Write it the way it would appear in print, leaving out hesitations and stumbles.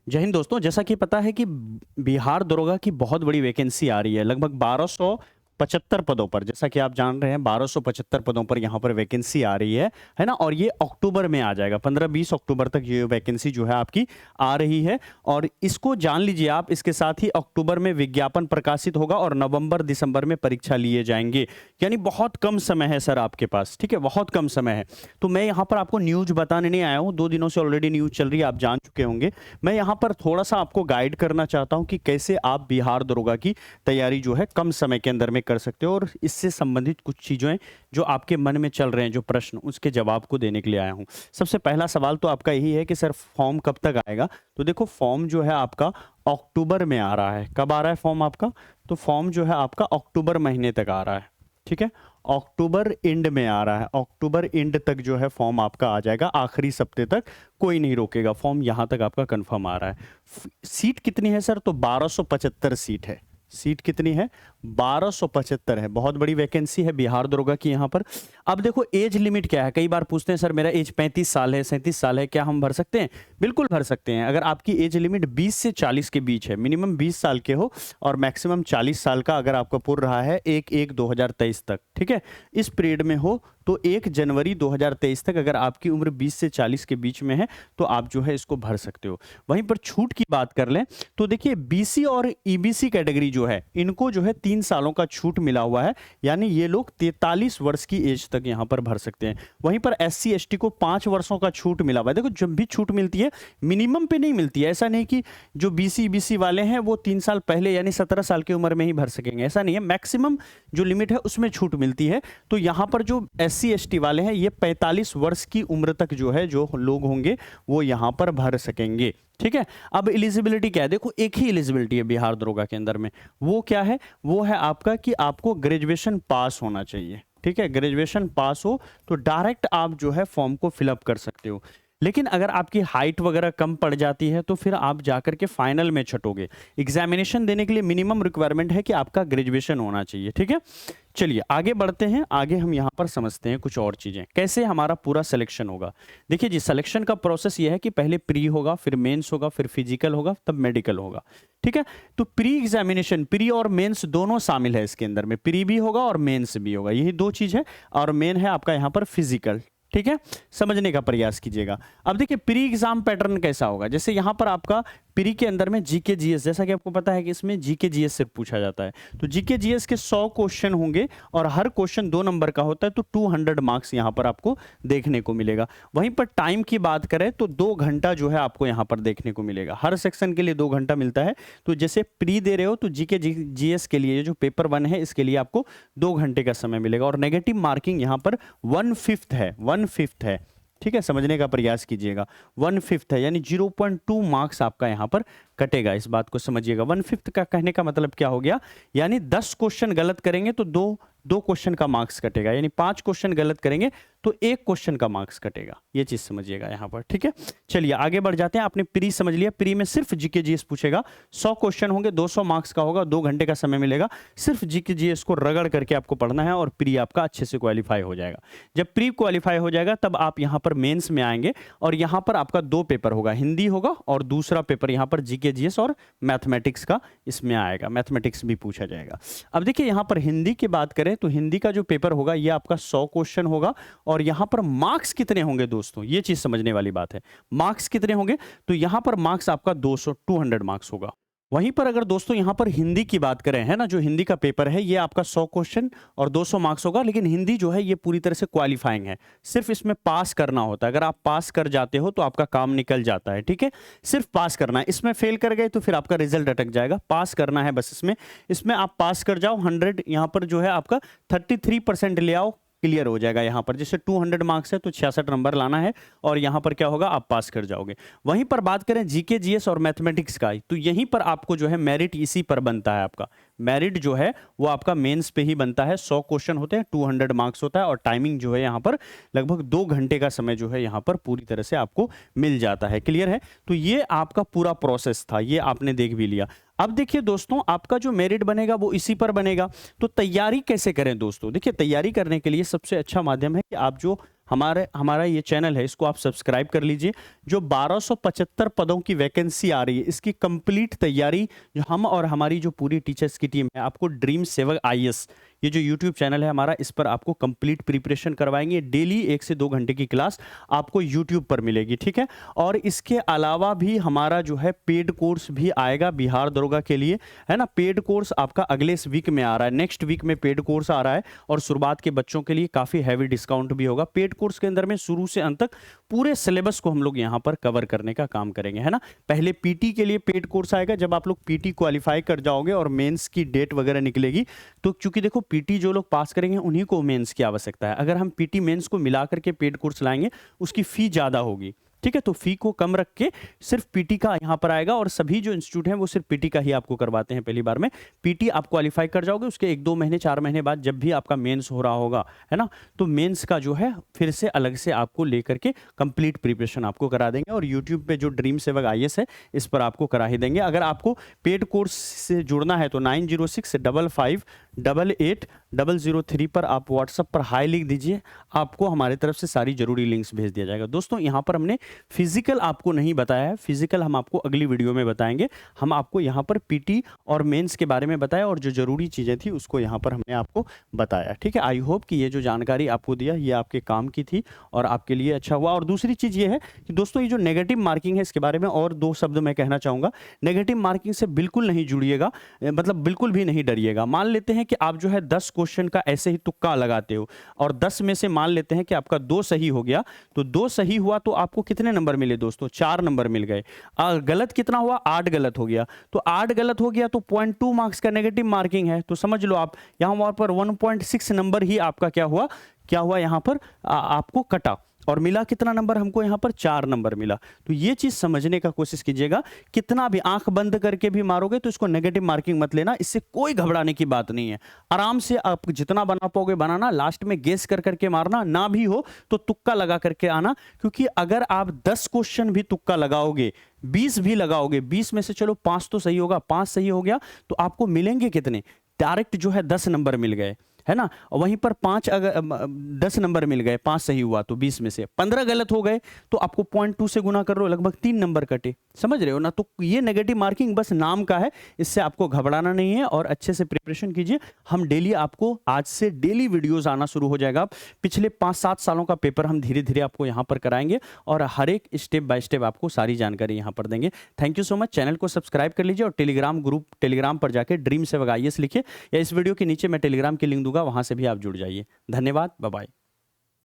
जय हिंद दोस्तों। जैसा कि पता है कि बिहार दरोगा की बहुत बड़ी वैकेंसी आ रही है, लगभग 1275 पदों पर। जैसा कि आप जान रहे हैं 1275 पदों पर यहाँ पर वैकेंसी आ रही है ना। और ये अक्टूबर में आ जाएगा, 15-20 अक्टूबर तक ये वैकेंसी जो है आपकी आ रही है। और इसको जान लीजिए आप, इसके साथ ही अक्टूबर में विज्ञापन प्रकाशित होगा और नवंबर दिसंबर में परीक्षा लिए जाएंगे। यानी बहुत कम समय है सर आपके पास, ठीक है, बहुत कम समय है। तो मैं यहाँ पर आपको न्यूज बताने नहीं आया हूँ, 2 दिनों से ऑलरेडी न्यूज चल रही है, आप जान चुके होंगे। मैं यहाँ पर थोड़ा सा आपको गाइड करना चाहता हूँ कि कैसे आप बिहार दरोगा की तैयारी जो है कम समय के अंदर में कर सकते हो, और इससे संबंधित कुछ चीज़ें जो आपके मन में चल रहे हैं, जो प्रश्न, उसके जवाब को देने के लिए आया हूँ। सबसे पहला सवाल तो आपका यही है कि सर फॉर्म कब तक आएगा। तो देखो, फॉर्म जो है आपका अक्टूबर में आ रहा है। कब आ रहा है फॉर्म आपका? तो फॉर्म जो है आपका अक्टूबर महीने तक आ रहा है, ठीक है, अक्टूबर एंड में आ रहा है। अक्टूबर एंड तक जो है फॉर्म आपका आ जाएगा, आखिरी सप्ते तक कोई नहीं रोकेगा। फॉर्म यहां तक आपका कंफर्म आ रहा है। सीट कितनी है सर? तो 1275 सीट है। सीट कितनी है? 1275 है। बहुत बड़ी वैकेंसी है बिहार दरोगा की यहाँ पर। अब देखो, एज लिमिट क्या है? कई बार पूछते हैं सर मेरा एज 35 साल है, 37 साल है, क्या हम भर सकते हैं? बिल्कुल भर सकते हैं। अगर आपकी एज लिमिट 20 से 40 के बीच है, मिनिमम 20 साल के हो और मैक्सिमम 40 साल का अगर आपका पूर रहा है 1/1/2023 तक, ठीक है, इस पीरियड में हो, तो 1 जनवरी 2023 तक अगर आपकी उम्र 20 से 40 के बीच में है तो आप जो है इसको भर सकते हो। वहीं पर छूट की बात कर लें तो देखिए, बीसी और ईबीसी कैटेगरी जो है, इनको जो है 3 सालों का छूट मिला हुआ है। यानी ये लोग 43 वर्ष की एज तक यहाँ पर भर सकते हैं। वहीं पर एससी एसटी को 5 वर्षों का छूट मिला हुआ है। देखो, जब भी छूट मिलती है मिनिमम पे नहीं मिलती है। ऐसा नहीं कि जो बीसी ईबीसी वाले हैं वो 3 साल पहले यानी 17 साल की उम्र में ही भर सकेंगे, ऐसा नहीं है। मैक्सिमम जो लिमिट है उसमें छूट मिलती है। तो यहाँ पर जो एससी एसटी वाले हैं, ये 45 वर्ष की उम्र तक जो है, जो लोग होंगे वो यहाँ पर भर सकेंगे, ठीक है। अब एलिजिबिलिटी क्या है? देखो, एक ही एलिजिबिलिटी है बिहार दरोगा के अंदर में। वो क्या है? वो है आपका कि आपको ग्रेजुएशन पास होना चाहिए, ठीक है। ग्रेजुएशन पास हो तो डायरेक्ट आप जो है फॉर्म को फिलअप कर सकते हो। लेकिन अगर आपकी हाइट वगैरह कम पड़ जाती है तो फिर आप जाकर के फाइनल में छटोगे। एग्जामिनेशन देने के लिए मिनिमम रिक्वायरमेंट है कि आपका ग्रेजुएशन होना चाहिए, ठीक है। चलिए आगे बढ़ते हैं। आगे हम यहाँ पर समझते हैं कुछ और चीज़ें, कैसे हमारा पूरा सिलेक्शन होगा। देखिए जी, सिलेक्शन का प्रोसेस ये है कि पहले प्री होगा, फिर मेंस होगा, फिर फिजिकल होगा, तब मेडिकल होगा, ठीक है। तो प्री एग्जामिनेशन, प्री और मेंस दोनों शामिल है इसके अंदर में। प्री भी होगा और मेंस भी होगा, यही 2 चीज़ है। और मेन है आपका यहाँ पर फिजिकल, ठीक है। समझने का प्रयास कीजिएगा। अब देखिए, प्री एग्जाम पैटर्न कैसा होगा। जैसे यहाँ पर आपका प्री के अंदर में जीके जीएस, जैसा कि आपको पता है कि इसमें जीके जीएस से पूछा जाता है। तो जीके जीएस के 100 क्वेश्चन होंगे और हर क्वेश्चन 2 नंबर का होता है। तो 200 मार्क्स यहाँ पर आपको देखने को मिलेगा। वहीं पर टाइम की बात करें तो 2 घंटा जो है आपको यहाँ पर देखने को मिलेगा। हर सेक्शन के लिए 2 घंटा मिलता है। तो जैसे प्री दे रहे हो तो जीके जीएस के लिए जो पेपर 1 है इसके लिए आपको 2 घंटे का समय मिलेगा। और नेगेटिव मार्किंग यहाँ पर 1/5 है, 1/5 है, ठीक है। समझने का प्रयास कीजिएगा, 1/5 है, यानी 0.2 मार्क्स आपका यहाँ पर कटेगा। इस बात को समझिएगा। 1/5 का कहने का मतलब क्या हो गया? यानी 10 क्वेश्चन गलत करेंगे तो दो क्वेश्चन का मार्क्स कटेगा। यानी 5 क्वेश्चन गलत करेंगे तो 1 क्वेश्चन का मार्क्स कटेगा। ये चीज समझिएगा यहाँ पर, ठीक है। चलिए आगे बढ़ जाते हैं। आपने प्री समझ लिया। प्री में सिर्फ जीके जीएस पूछेगा। 100 क्वेश्चन होंगे, 200 मार्क्स का होगा, 2 घंटे का समय मिलेगा। सिर्फ जीके जीएस को रगड़ करके आपको पढ़ना है और प्री आपका अच्छे से क्वालिफाई हो जाएगा। जब प्री क्वालिफाई हो जाएगा तब आप यहाँ पर मेंस में आएंगे और यहाँ पर आपका 2 पेपर होगा, हिंदी होगा और दूसरा पेपर यहाँ पर जीके जीएस और मैथमेटिक्स का इसमें आएगा। मैथमेटिक्स भी पूछा जाएगा। अब देखिए, यहाँ पर हिंदी की बात करें तो हिंदी का जो पेपर होगा ये आपका 100 क्वेश्चन होगा। और यहाँ पर मार्क्स कितने होंगे दोस्तों, ये चीज समझने वाली बात है। मार्क्स कितने होंगे? तो यहाँ पर मार्क्स आपका 200 मार्क्स होगा। वहीं पर अगर दोस्तों यहाँ पर हिंदी की बात करें, है ना, जो हिंदी का पेपर है ये आपका 100 क्वेश्चन और 200 मार्क्स होगा। लेकिन हिंदी जो है ये पूरी तरह से क्वालिफाइंग है, सिर्फ इसमें पास करना होता है। अगर आप पास कर जाते हो तो आपका काम निकल जाता है, ठीक है। सिर्फ पास करना है, इसमें फेल कर गए तो फिर आपका रिजल्ट अटक जाएगा। पास करना है बस इसमें आप पास कर जाओ। 100 यहाँ पर जो है आपका 33% ले आओ, क्लियर हो जाएगा। यहाँ पर जैसे 200 मार्क्स है तो 66 नंबर लाना है और यहाँ पर क्या होगा, आप पास कर जाओगे। वहीं पर बात करें जीके जीएस और मैथमेटिक्स का, तो यहीं पर आपको जो है मेरिट इसी पर बनता है। आपका मेरिट जो है वो आपका मेंस पे ही बनता है। 100 क्वेश्चन होते हैं, 200 मार्क्स होता है और टाइमिंग जो है यहाँ पर लगभग 2 घंटे का समय जो है यहाँ पर पूरी तरह से आपको मिल जाता है। क्लियर है? तो ये आपका पूरा प्रोसेस था, ये आपने देख भी लिया। अब देखिए दोस्तों, आपका जो मेरिट बनेगा वो इसी पर बनेगा। तो तैयारी कैसे करें दोस्तों? देखिए, तैयारी करने के लिए सबसे अच्छा माध्यम है कि आप जो हमारा ये चैनल है, इसको आप सब्सक्राइब कर लीजिए। जो 1275 पदों की वैकेंसी आ रही है, इसकी कंप्लीट तैयारी जो हम और हमारी जो पूरी टीचर्स की टीम है, आपको ड्रीम सेवक आईएएस ये जो यूट्यूब चैनल है हमारा, इस पर आपको कंप्लीट प्रिपरेशन करवाएंगे। डेली 1 से 2 घंटे की क्लास आपको यूट्यूब पर मिलेगी, ठीक है। और इसके अलावा भी हमारा जो है पेड कोर्स भी आएगा बिहार दरोगा के लिए, है ना। पेड कोर्स आपका अगले इस वीक में आ रहा है, नेक्स्ट वीक में पेड कोर्स आ रहा है, और शुरुआत के बच्चों के लिए काफ़ी हैवी डिस्काउंट भी होगा। पेड कोर्स के अंदर में शुरू से अंत तक पूरे सिलेबस को हम लोग यहाँ पर कवर करने का काम करेंगे, है ना। पहले पीटी के लिए पेड कोर्स आएगा, जब आप लोग पीटी क्वालिफाई कर जाओगे और मेंस की डेट वगैरह निकलेगी, तो चूंकि देखो पीटी जो लोग पास करेंगे उन्हीं को मेंस की आवश्यकता है। अगर हम पीटी मेंस को मिला करके पेड कोर्स लाएंगे, उसकी फी ज़्यादा होगी, ठीक है। तो फी को कम रख के सिर्फ पीटी का यहाँ पर आएगा, और सभी जो इंस्टीट्यूट हैं वो सिर्फ पीटी का ही आपको करवाते हैं पहली बार में। पीटी आप क्वालिफाई कर जाओगे, उसके 1-2 महीने 4 महीने बाद जब भी आपका मेंस हो रहा होगा, है ना, तो मेंस का जो है फिर से अलग से आपको लेकर के कंप्लीट प्रिपरेशन आपको करा देंगे। और यूट्यूब पे जो ड्रीम सेवक आईएएस है, इस पर आपको करा ही देंगे। अगर आपको पेड कोर्स से जुड़ना है तो 9065558003 पर आप व्हाट्सएप पर हाई लिख दीजिए, आपको हमारी तरफ से सारी जरूरी लिंक्स भेज दिया जाएगा। दोस्तों यहाँ पर हमने फिजिकल आपको नहीं बताया है, फिजिकल हम आपको अगली वीडियो में बताएंगे। हम आपको यहाँ पर पीटी और मेंस के बारे में बताया, और जो जरूरी चीज़ें थी उसको यहाँ पर हमने आपको बताया, ठीक है। आई होप कि ये जो जानकारी आपको दिया ये आपके काम की थी और आपके लिए अच्छा हुआ। और दूसरी चीज़ ये है कि दोस्तों ये जो नेगेटिव मार्किंग है, इसके बारे में और 2 शब्द मैं कहना चाहूँगा। नेगेटिव मार्किंग से बिल्कुल नहीं जुड़िएगा, मतलब बिल्कुल भी नहीं डरिएगा। मान लेते हैं कि आप जो है 10 क्वेश्चन का ऐसे ही तुक्का लगाते हो, और 10 में से मान लेते हैं कि आपका 2 सही हो गया, तो 2 सही हुआ तो आपको कितने नंबर मिले दोस्तों? 4 नंबर मिल गए। गलत कितना हुआ? 8 गलत हो गया। तो 8 गलत हो गया तो 0.2 मार्क्स का नेगेटिव मार्किंग है। तो समझ लो आप यहाँ वहां पर 1.6 नंबर ही आपका क्या हुआ यहाँ पर आपको कटा, और मिला कितना नंबर हमको यहाँ पर? 4 नंबर मिला। तो ये चीज समझने का कोशिश कीजिएगा। कितना भी आंख बंद करके भी मारोगे तो इसको नेगेटिव मार्किंग मत लेना, इससे कोई घबराने की बात नहीं है। आराम से आप जितना बना पाओगे बनाना, लास्ट में गेस कर करके मारना, ना भी हो तो तुक्का लगा करके आना। क्योंकि अगर आप 10 क्वेश्चन भी तुक्का लगाओगे, 20 भी लगाओगे, 20 में से चलो 5 तो सही होगा, 5 सही हो गया तो आपको मिलेंगे कितने? डायरेक्ट जो है 10 नंबर मिल गए, है ना। वहीं पर 5 अगर 10 नंबर मिल गए, 5 सही हुआ तो 20 में से 15 गलत हो गए, तो आपको 0.2 से गुना कर लो, लगभग 3 नंबर कटे। समझ रहे हो ना। तो ये नेगेटिव मार्किंग बस नाम का है, इससे आपको घबराना नहीं है, और अच्छे से प्रिपरेशन कीजिए। हम डेली आपको आज से डेली वीडियोस आना शुरू हो जाएगा। पिछले 5-7 सालों का पेपर हम धीरे धीरे आपको यहाँ पर कराएंगे, और हर एक स्टेप बाय स्टेप आपको सारी जानकारी यहाँ पर देंगे। Thank you so much. Channel को सब्सक्राइब कर लीजिए, और टेलीग्राम पर जाके ड्रीम सेवक आईएएस लिखिए, या इस वीडियो के नीचे मैं टेलीग्राम की लिंक दूंगा, वहां से भी आप जुड़ जाइए। धन्यवाद, बाय बाय।